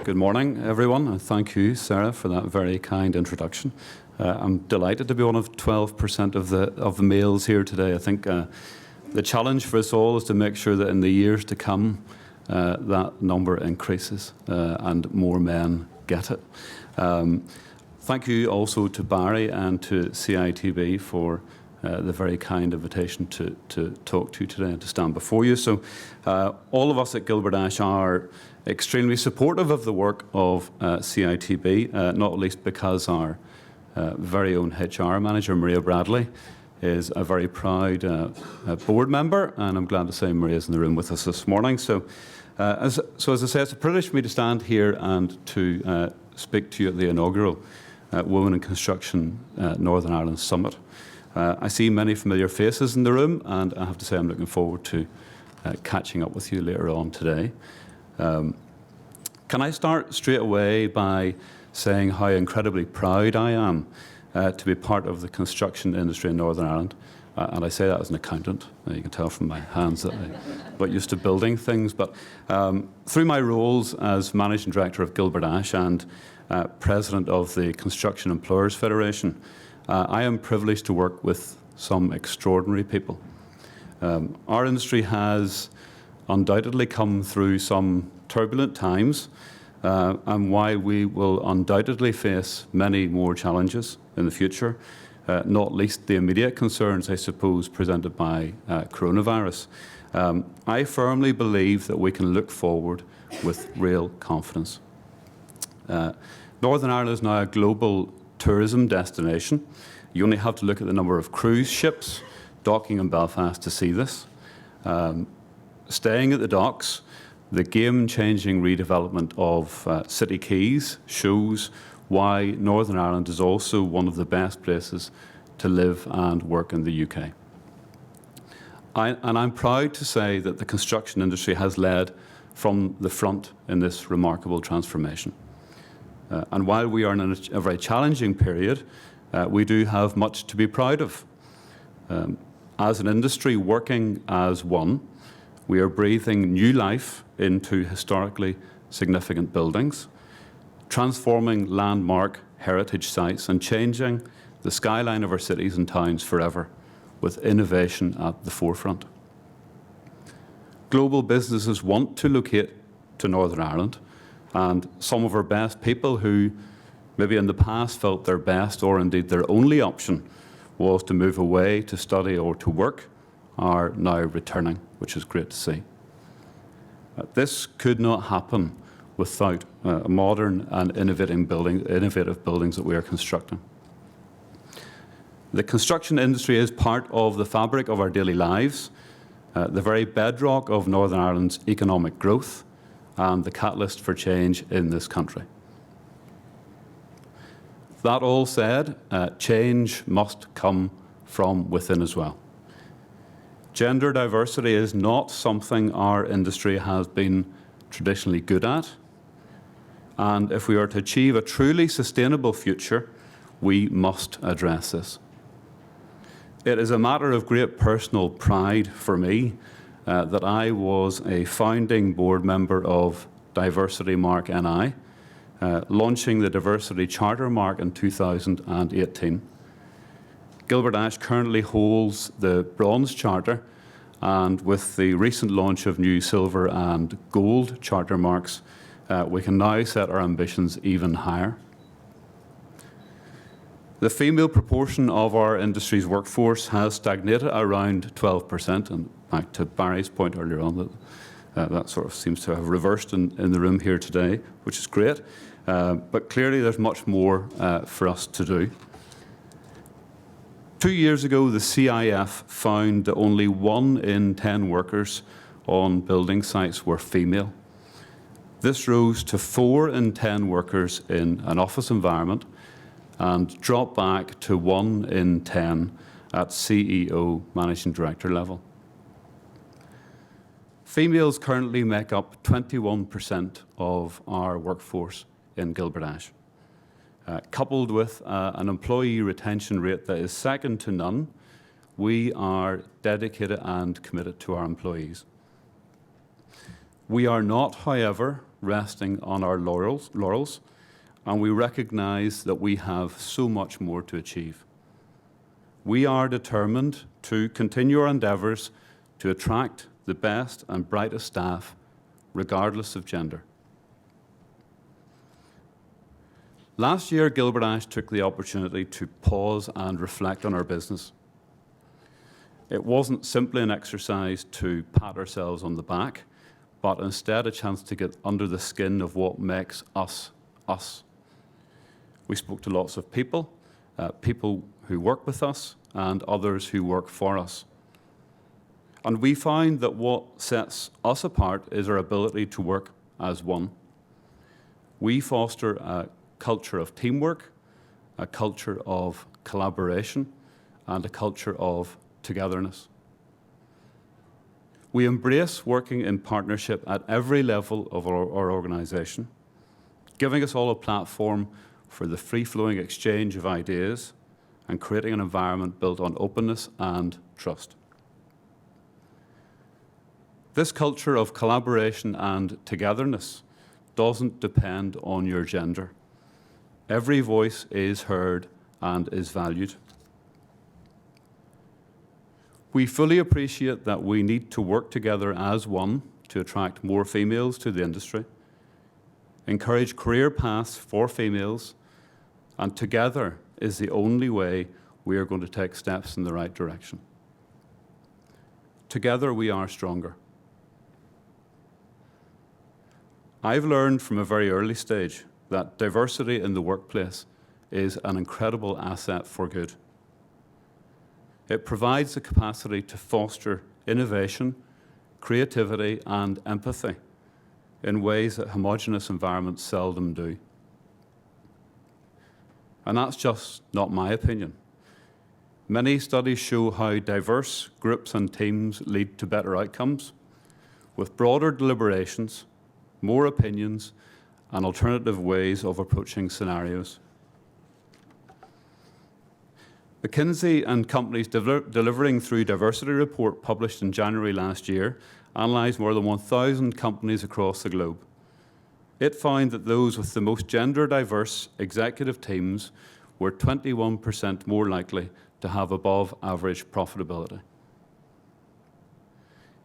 Good morning, everyone, and thank you, Sarah, for that very kind introduction. I'm delighted to be one of 12% of the males here today. I think the challenge for us all is to make sure that in the years to come, that number increases and more men get it. Thank you also to Barry and to CITB for the very kind invitation to talk to you today and to stand before you. So all of us at Gilbert-Ash are extremely supportive of the work of CITB, not least because our very own HR manager, Maria Bradley, is a very proud board member, and I'm glad to say Maria's in the room with us this morning. So as I say, it's a privilege for me to stand here and to speak to you at the inaugural Women in Construction Northern Ireland Summit. I see many familiar faces in the room, and I have to say I'm looking forward to catching up with you later on today. Can I start straight away by saying how incredibly proud I am to be part of the construction industry in Northern Ireland? And I say that as an accountant. You can tell from my hands that I'm not used to building things. But through my roles as Managing Director of Gilbert-Ash and President of the Construction Employers Federation, I am privileged to work with some extraordinary people. Our industry has undoubtedly come through some turbulent times, and while we will undoubtedly face many more challenges in the future, not least the immediate concerns, I suppose, presented by coronavirus, I firmly believe that we can look forward with real confidence. Northern Ireland is now a global tourism destination. You only have to look at the number of cruise ships docking in Belfast to see this. Staying at the docks, the game-changing redevelopment of city quays shows why Northern Ireland is also one of the best places to live and work in the UK. And I'm proud to say that the construction industry has led from the front in this remarkable transformation. And while we are in a very challenging period, we do have much to be proud of. As an industry working as one, we are breathing new life into historically significant buildings, transforming landmark heritage sites and changing the skyline of our cities and towns forever with innovation at the forefront. Global businesses want to locate to Northern Ireland, and some of our best people who maybe in the past felt their best or indeed their only option was to move away to study or to work are now returning, which is great to see. This could not happen without modern and innovative buildings that we are constructing. The construction industry is part of the fabric of our daily lives, the very bedrock of Northern Ireland's economic growth and the catalyst for change in this country. That all said, change must come from within as well. Gender diversity is not something our industry has been traditionally good at. And if we are to achieve a truly sustainable future, we must address this. It is a matter of great personal pride for me that I was a founding board member of Diversity Mark NI, launching the Diversity Charter Mark in 2018. Gilbert-Ash currently holds the Bronze Charter, and with the recent launch of new Silver and Gold Charter Marks, we can now set our ambitions even higher. The female proportion of our industry's workforce has stagnated around 12%, and back to Barry's point earlier on, that sort of seems to have reversed in the room here today, which is great. But clearly there's much more for us to do. 2 years ago, the CIF found that only 1 in 10 workers on building sites were female. This rose to 4 in 10 workers in an office environment and dropped back to 1 in 10 at CEO, Managing Director level. Females currently make up 21% of our workforce in Gilbert-Ash. Coupled with an employee retention rate that is second to none, we are dedicated and committed to our employees. We are not, however, resting on our laurels, and we recognize that we have so much more to achieve. We are determined to continue our endeavours to attract the best and brightest staff, regardless of gender. Last year, Gilbert-Ash took the opportunity to pause and reflect on our business. It wasn't simply an exercise to pat ourselves on the back, but instead a chance to get under the skin of what makes us, us. We spoke to lots of people, people who work with us and others who work for us. And we found that what sets us apart is our ability to work as one. We foster a culture of teamwork, a culture of collaboration, and a culture of togetherness. We embrace working in partnership at every level of our organisation, giving us all a platform for the free-flowing exchange of ideas and creating an environment built on openness and trust. This culture of collaboration and togetherness doesn't depend on your gender. Every voice is heard and is valued. We fully appreciate that we need to work together as one to attract more females to the industry, encourage career paths for females, and together is the only way we are going to take steps in the right direction. Together we are stronger. I've learned from a very early stage that diversity in the workplace is an incredible asset for good. It provides the capacity to foster innovation, creativity, and empathy in ways that homogeneous environments seldom do. And that's just not my opinion. Many studies show how diverse groups and teams lead to better outcomes, with broader deliberations, more opinions, and alternative ways of approaching scenarios. McKinsey and companies delivering through Diversity Report published in January last year analysed more than 1,000 companies across the globe. It found that those with the most gender diverse executive teams were 21% more likely to have above average profitability.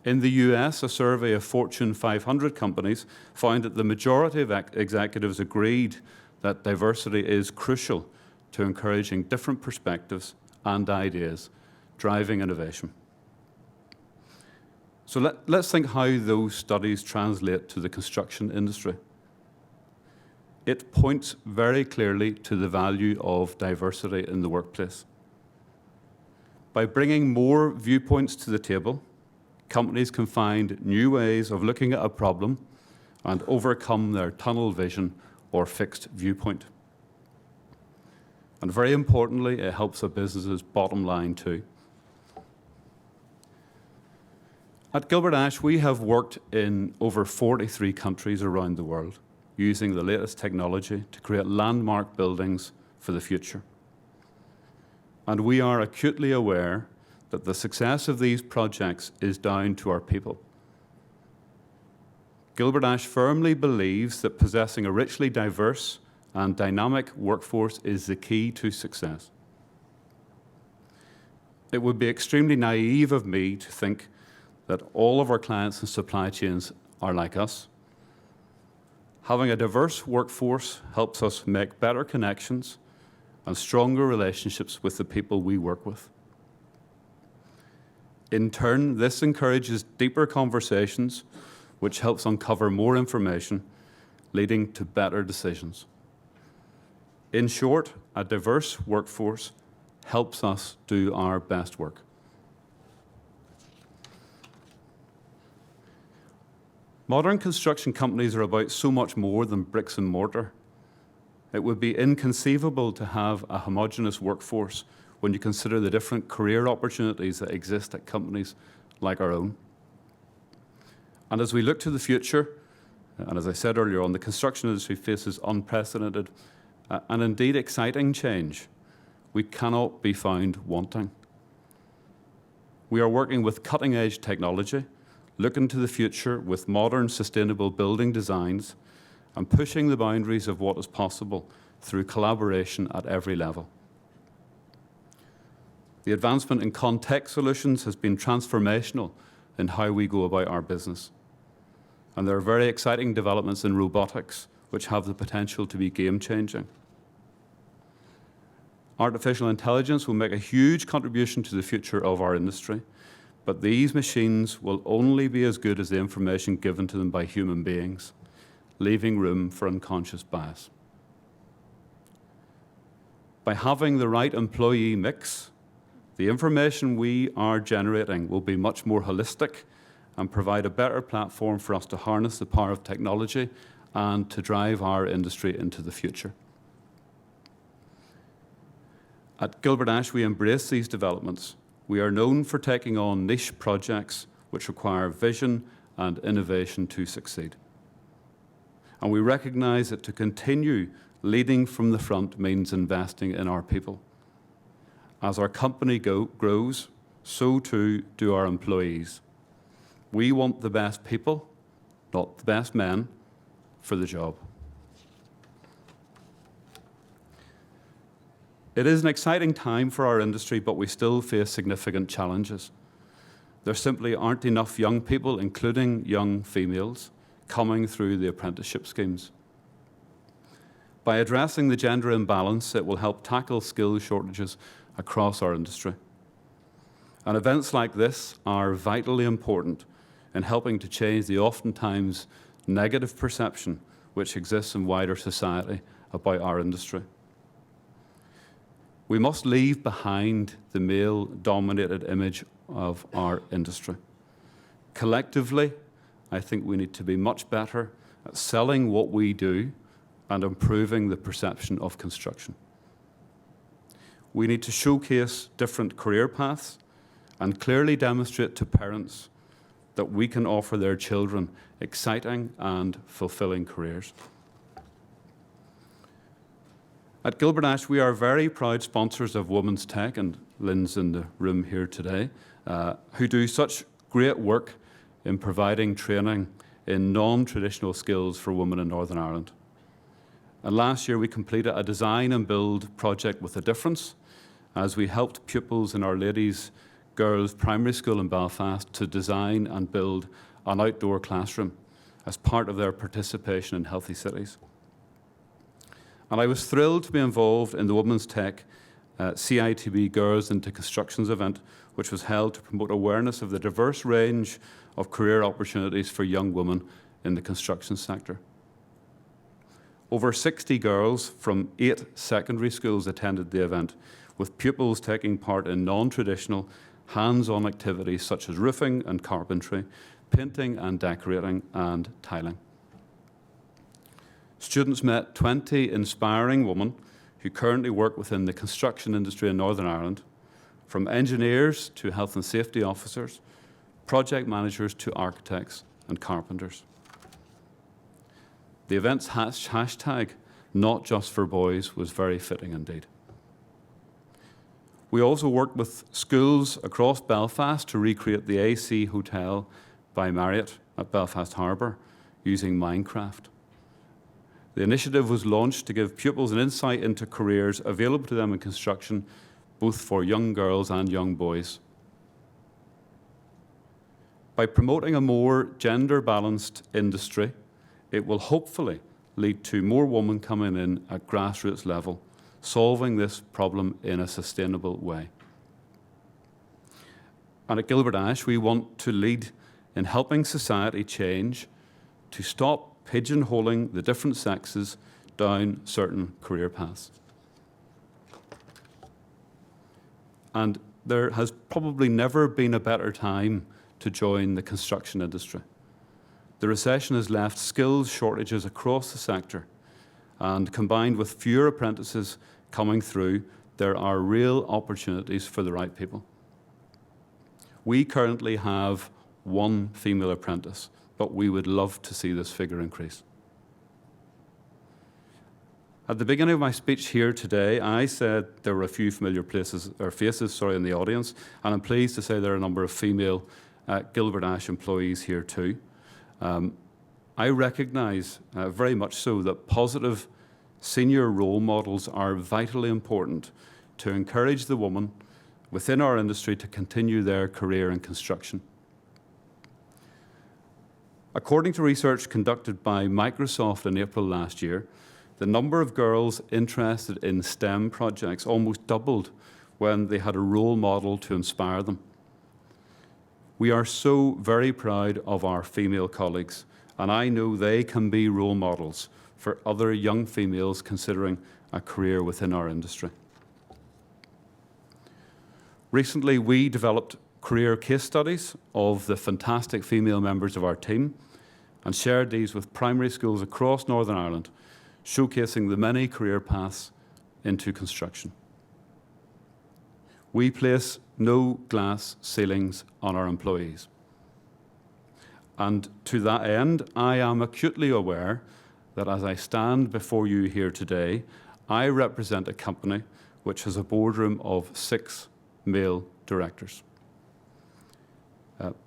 In the US, a survey of Fortune 500 companies found that the majority of executives agreed that diversity is crucial to encouraging different perspectives and ideas, driving innovation. So let's think how those studies translate to the construction industry. It points very clearly to the value of diversity in the workplace. By bringing more viewpoints to the table, companies can find new ways of looking at a problem and overcome their tunnel vision or fixed viewpoint. And very importantly, it helps a business's bottom line too. At Gilbert-Ash, we have worked in over 43 countries around the world, using the latest technology to create landmark buildings for the future. And we are acutely aware that the success of these projects is down to our people. Gilbert-Ash firmly believes that possessing a richly diverse and dynamic workforce is the key to success. It would be extremely naive of me to think that all of our clients and supply chains are like us. Having a diverse workforce helps us make better connections and stronger relationships with the people we work with. In turn, this encourages deeper conversations, which helps uncover more information, leading to better decisions. In short, a diverse workforce helps us do our best work. Modern construction companies are about so much more than bricks and mortar. It would be inconceivable to have a homogeneous workforce when you consider the different career opportunities that exist at companies like our own. And as we look to the future, and as I said earlier on, the construction industry faces unprecedented and indeed exciting change. We cannot be found wanting. We are working with cutting-edge technology, looking to the future with modern, sustainable building designs, and pushing the boundaries of what is possible through collaboration at every level. The advancement in context solutions has been transformational in how we go about our business. And there are very exciting developments in robotics which have the potential to be game-changing. Artificial intelligence will make a huge contribution to the future of our industry, but these machines will only be as good as the information given to them by human beings, leaving room for unconscious bias. By having the right employee mix, the information we are generating will be much more holistic and provide a better platform for us to harness the power of technology and to drive our industry into the future. At Gilbert-Ash, we embrace these developments. We are known for taking on niche projects which require vision and innovation to succeed. And we recognize that to continue leading from the front means investing in our people. As our company grows, so too do our employees. We want the best people, not the best men, for the job. It is an exciting time for our industry, but we still face significant challenges. There simply aren't enough young people, including young females, coming through the apprenticeship schemes. By addressing the gender imbalance, it will help tackle skills shortages across our industry. And events like this are vitally important in helping to change the oftentimes negative perception which exists in wider society about our industry. We must leave behind the male-dominated image of our industry. Collectively, I think we need to be much better at selling what we do and improving the perception of construction. We need to showcase different career paths and clearly demonstrate to parents that we can offer their children exciting and fulfilling careers. At Gilbert-Ash, we are very proud sponsors of Women's Tech, and Lynn's in the room here today, who do such great work in providing training in non-traditional skills for women in Northern Ireland. And last year, we completed a design and build project with a difference as we helped pupils in Our Lady's Girls Primary School in Belfast to design and build an outdoor classroom as part of their participation in Healthy Cities. And I was thrilled to be involved in the Women's Tech CITB Girls into Constructions event, which was held to promote awareness of the diverse range of career opportunities for young women in the construction sector. Over 60 girls from 8 secondary schools attended the event, with pupils taking part in non-traditional, hands-on activities such as roofing and carpentry, painting and decorating, and tiling. Students met 20 inspiring women who currently work within the construction industry in Northern Ireland, from engineers to health and safety officers, project managers to architects and carpenters. The event's hashtag, "Not Just for Boys," was very fitting indeed. We also worked with schools across Belfast to recreate the AC Hotel by Marriott at Belfast Harbour using Minecraft. The initiative was launched to give pupils an insight into careers available to them in construction, both for young girls and young boys. By promoting a more gender-balanced industry, it will hopefully lead to more women coming in at grassroots level, solving this problem in a sustainable way. And at Gilbert-Ash, we want to lead in helping society change to stop pigeonholing the different sexes down certain career paths. And there has probably never been a better time to join the construction industry. The recession has left skills shortages across the sector, and combined with fewer apprentices coming through, there are real opportunities for the right people. We currently have 1 female apprentice, but we would love to see this figure increase. At the beginning of my speech here today, I said there were a few familiar faces in the audience, and I'm pleased to say there are a number of female Gilbert-Ash employees here too. I recognise very much so that positive senior role models are vitally important to encourage the woman within our industry to continue their career in construction. According to research conducted by Microsoft in April last year, the number of girls interested in STEM projects almost doubled when they had a role model to inspire them. We are so very proud of our female colleagues, and I know they can be role models for other young females considering a career within our industry. Recently, we developed career case studies of the fantastic female members of our team and shared these with primary schools across Northern Ireland, showcasing the many career paths into construction. We place no glass ceilings on our employees. And to that end, I am acutely aware that as I stand before you here today, I represent a company which has a boardroom of 6 male directors.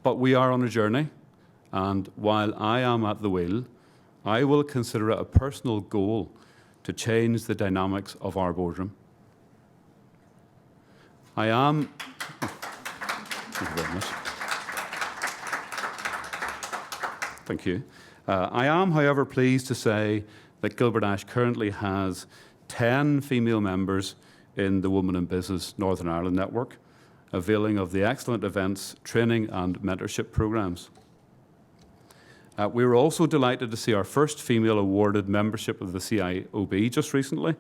But we are on a journey, and while I am at the wheel, I will consider it a personal goal to change the dynamics of our boardroom. I am... Thank you very much. Thank you. I am, however, pleased to say that Gilbert-Ash currently has 10 female members in the Women in Business Northern Ireland network, availing of the excellent events, training and mentorship programmes. We were also delighted to see our first female awarded membership of the CIOB just recently,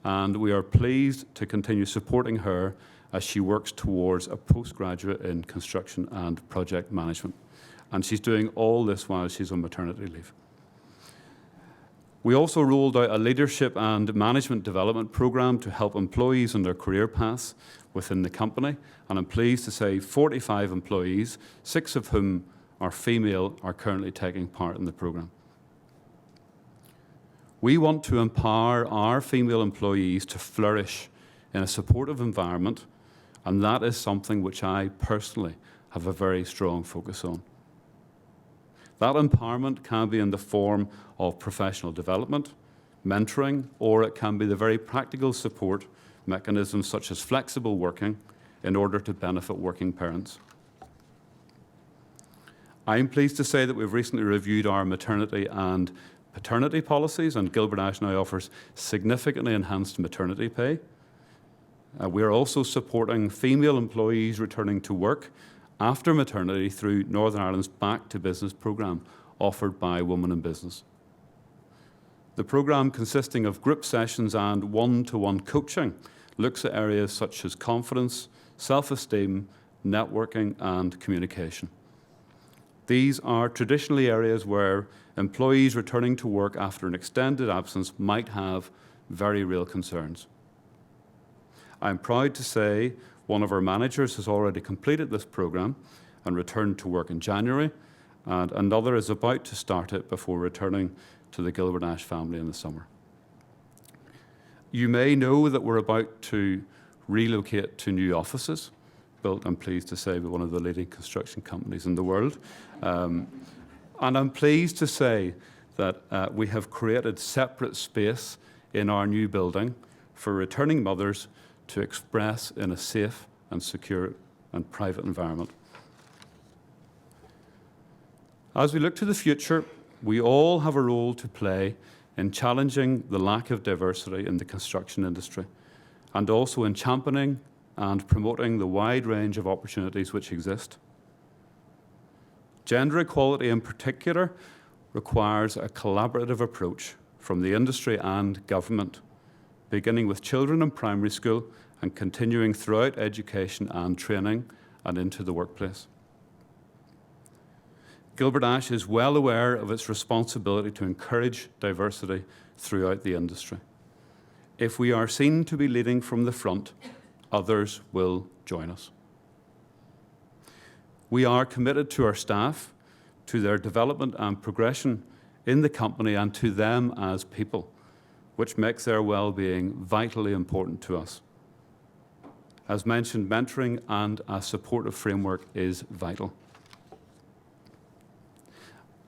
and we are pleased to continue supporting her as she works towards a postgraduate in construction and project management. And she's doing all this while she's on maternity leave. We also rolled out a leadership and management development programme to help employees on their career paths within the company, and I'm pleased to say 45 employees, 6 of whom are female, are currently taking part in the programme. We want to empower our female employees to flourish in a supportive environment, and that is something which I personally have a very strong focus on. That empowerment can be in the form of professional development, mentoring, or it can be the very practical support mechanisms such as flexible working in order to benefit working parents. I am pleased to say that we've recently reviewed our maternity and paternity policies, and Gilbert-Ash now offers significantly enhanced maternity pay. We are also supporting female employees returning to work after maternity through Northern Ireland's Back to Business programme offered by Women in Business. The programme, consisting of group sessions and one-to-one coaching, looks at areas such as confidence, self-esteem, networking and communication. These are traditionally areas where employees returning to work after an extended absence might have very real concerns. I'm proud to say one of our managers has already completed this programme and returned to work in January, and another is about to start it before returning to the Gilbert-Ash family in the summer. You may know that we're about to relocate to new offices, built, I'm pleased to say, by one of the leading construction companies in the world. And I'm pleased to say that we have created separate space in our new building for returning mothers to express in a safe and secure and private environment. As we look to the future, we all have a role to play in challenging the lack of diversity in the construction industry, and also in championing and promoting the wide range of opportunities which exist. Gender equality in particular requires a collaborative approach from the industry and government, beginning with children in primary school and continuing throughout education and training and into the workplace. Gilbert-Ash is well aware of its responsibility to encourage diversity throughout the industry. If we are seen to be leading from the front, others will join us. We are committed to our staff, to their development and progression in the company and to them as people, which makes their well-being vitally important to us. As mentioned, mentoring and a supportive framework is vital.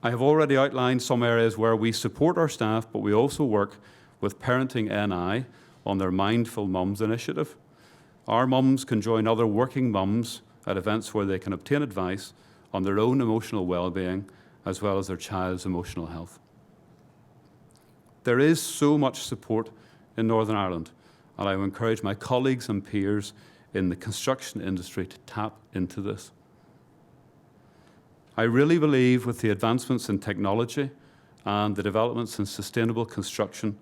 I have already outlined some areas where we support our staff, but we also work with Parenting NI on their Mindful Mums initiative. Our mums can join other working mums at events where they can obtain advice on their own emotional well-being as well as their child's emotional health. There is so much support in Northern Ireland, and I would encourage my colleagues and peers in the construction industry to tap into this. I really believe with the advancements in technology and the developments in sustainable construction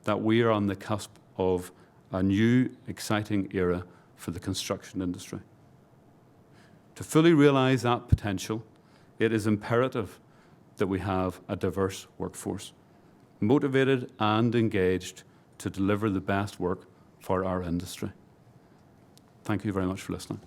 that we are on the cusp of a new, exciting era for the construction industry. To fully realise that potential, it is imperative that we have a diverse workforce, motivated and engaged to deliver the best work for our industry. Thank you very much for listening.